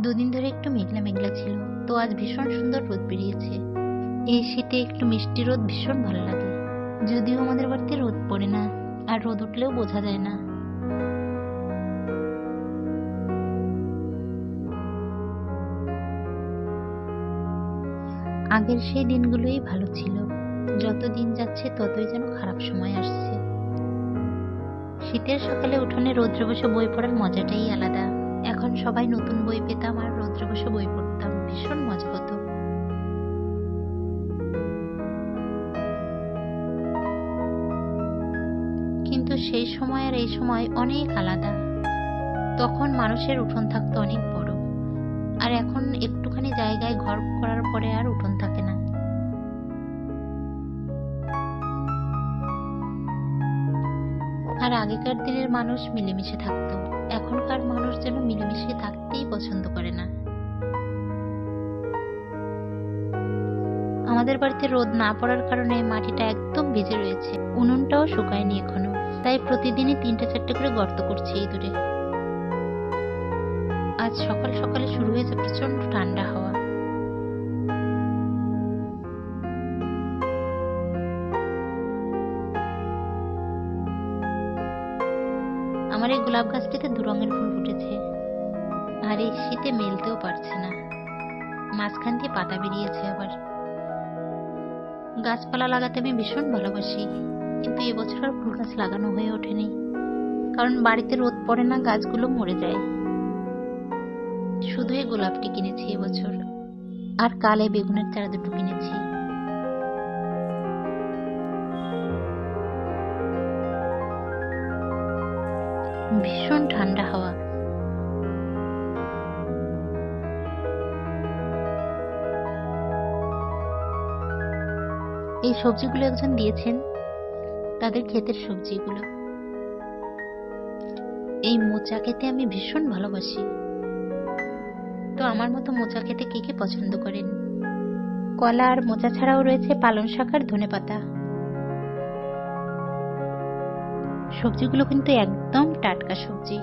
দুদিন ধরে একটু মেঘলা মেঘলা ছিল, তো আজ ভীষণ সুন্দর রোদ বেরিয়েছে। এই শীতে একটু মিষ্টি রোদ ভীষণ ভালো লাগে। যদিও আমাদের বাড়িতে রোদ পড়ে না, আর রোদ উঠলেও বোঝা যায় না। আগের সেই দিনগুলোই ভালো ছিল। যত দিন যাচ্ছে ততই যেন খারাপ সময় আসছে। শীতের সকালে উঠোনে রৌদ্রে বসে বই পড়ার মজাটাই আলাদা। এখন সবাই নতুন বই পেতাম আর রৌদ্রে বসে বই পড়তাম, ভীষণ মজা হতো। কিন্তু সেই সময় আর এই সময় অনেক আলাদা। তখন মানুষের উঠোন থাকতো অনেক বড়, আর এখন একটুখানি জায়গায় ঘর করার পরে আর উঠোন থাকে না। আর আগেকার দিনের মানুষ মিলেমিশে থাকতো, এখনকার মানুষ যেন মিলেমিশে থাকতেই পছন্দ করে না। আমাদের বাড়িতে রোদ না পড়ার কারণে মাটিটা একদম ভিজে রয়েছে, উনুনটাও শুকায়নি এখনো। তাই প্রতিদিনই 3-4টে করে গর্ত করছি এই দূরে। আজ সকাল সকালে শুরু হয়েছে প্রচন্ড ঠান্ডা হাওয়া। আমার এই গোলাপ গাছটিতে 2 রঙের ফুল ফুটেছে, আর এই শীতে মেলতেও পারছে না। মাঝখান দিয়ে পাতা বেরিয়েছে আবার। গাছপালা লাগাতে আমি ভীষণ ভালোবাসি, কিন্তু এবছর আর ফুল গাছ লাগানো হয়ে ওঠেনি, কারণ বাড়িতে রোদ পড়ে না, গাছগুলো মরে যায়। শুধু এই গোলাপটি কিনেছি এবছর, আর কালে বেগুনের চারা 2টো কিনেছি। ভীষণ ঠান্ডা হাওয়া। এই সবজিগুলো একজন দিয়েছেন, তাদের ক্ষেতের সবজিগুলো। এই মোচা খেতে আমি ভীষণ ভালোবাসি। তো আমার মতো মোচা খেতে কে কে পছন্দ করেন? কলা আর মোচা ছাড়াও রয়েছে পালং শাক আর ধনেপাতা। সবজিগুলো কিন্তু একদম টাটকা সবজি।